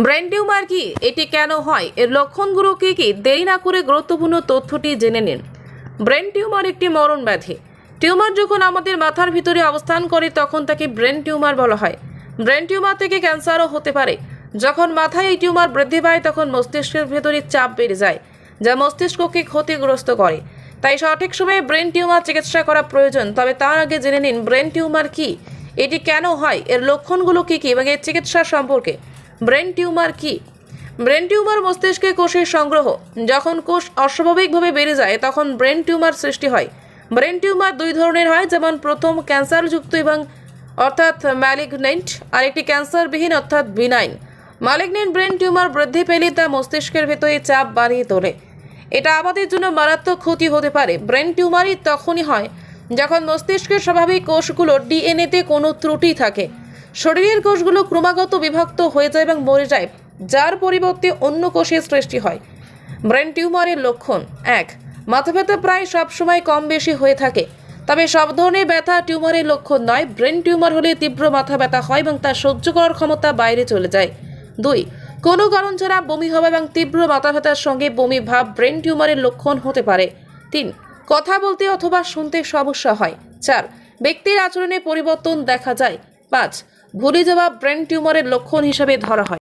Brain tumour কি, এটি কেন হয়, এর লক্ষণগুলো কি কি, দেরি না করে গুরুত্বপূর্ণ তথ্যটি জেনে নিন। ব্রেন টিউমার একটি মরণ ব্যাধি। টিউমার যখন আমাদের মাথার ভিতরে অবস্থান করে তখন তাকে ব্রেন টিউমার বলা হয়। ব্রেন টিউমার থেকে ক্যান্সারও হতে পারে। যখন মাথায় এই টিউমার বৃদ্ধি পায় তখন মস্তিষ্কের ভেতরে চাপ বেড়ে যায়, যা মস্তিষ্ককে ক্ষতিগ্রস্ত করে। তাই সঠিক সময়ে ব্রেন টিউমার চিকিৎসা করা প্রয়োজন। তবে তার আগে জেনে নিন ব্রেন টিউমার কি, এটি কেন হয়, এর লক্ষণগুলো কি কি এবং এর চিকিৎসা সম্পর্কে। ব্রেন টিউমার কি? ব্রেন টিউমার মস্তিষ্কে কোষের সংগ্রহ। যখন কোষ অস্বাভাবিকভাবে বেড়ে যায় তখন ব্রেন টিউমার সৃষ্টি হয়। ব্রেন টিউমার দুই ধরনের হয়, যেমন প্রথম ক্যান্সারযুক্ত এবং অর্থাৎ ম্যালিগনেন্ট, আর একটি ক্যান্সারবিহীন অর্থাৎ বিনাইন। ম্যালিগনেন্ট ব্রেন টিউমার বৃদ্ধি পেলে তা মস্তিষ্কের ভেতরে চাপ বাড়িয়ে তোলে। এটা আমাদের জন্য মারাত্মক ক্ষতি হতে পারে। ব্রেন টিউমারই তখনই হয় যখন মস্তিষ্কের স্বাভাবিক কোষগুলোর ডিএনএতে কোনো ত্রুটি থাকে। শরীরের কোষগুলো ক্রমাগত বিভক্ত হয়ে যায় এবং মরে যায়, যার পরিবর্তে অন্য কোষের সৃষ্টি হয়। ব্রেন টিউমারের লক্ষণ: 1. মাথা ব্যথা প্রায় সবসময় কম বেশি হয়ে থাকে, তবে সব ধরনের ব্যথা টিউমারের লক্ষণ নয়। ব্রেন টিউমার হলে তীব্র মাথা ব্যথা হয় এবং তা সহ্য করার ক্ষমতা বাইরে চলে যায়। 2. কোনো কারণ ছাড়া বমি হওয়া এবং তীব্র মাথা ব্যথার সঙ্গে বমি ভাব ব্রেন টিউমারের লক্ষণ হতে পারে। 3. কথা বলতে অথবা শুনতে সমস্যা হয়। 4. ব্যক্তির আচরণে পরিবর্তন দেখা যায়। 5. ভুলে যাওয়া ব্রেন টিউমারের লক্ষণ হিসেবে ধরা হয়।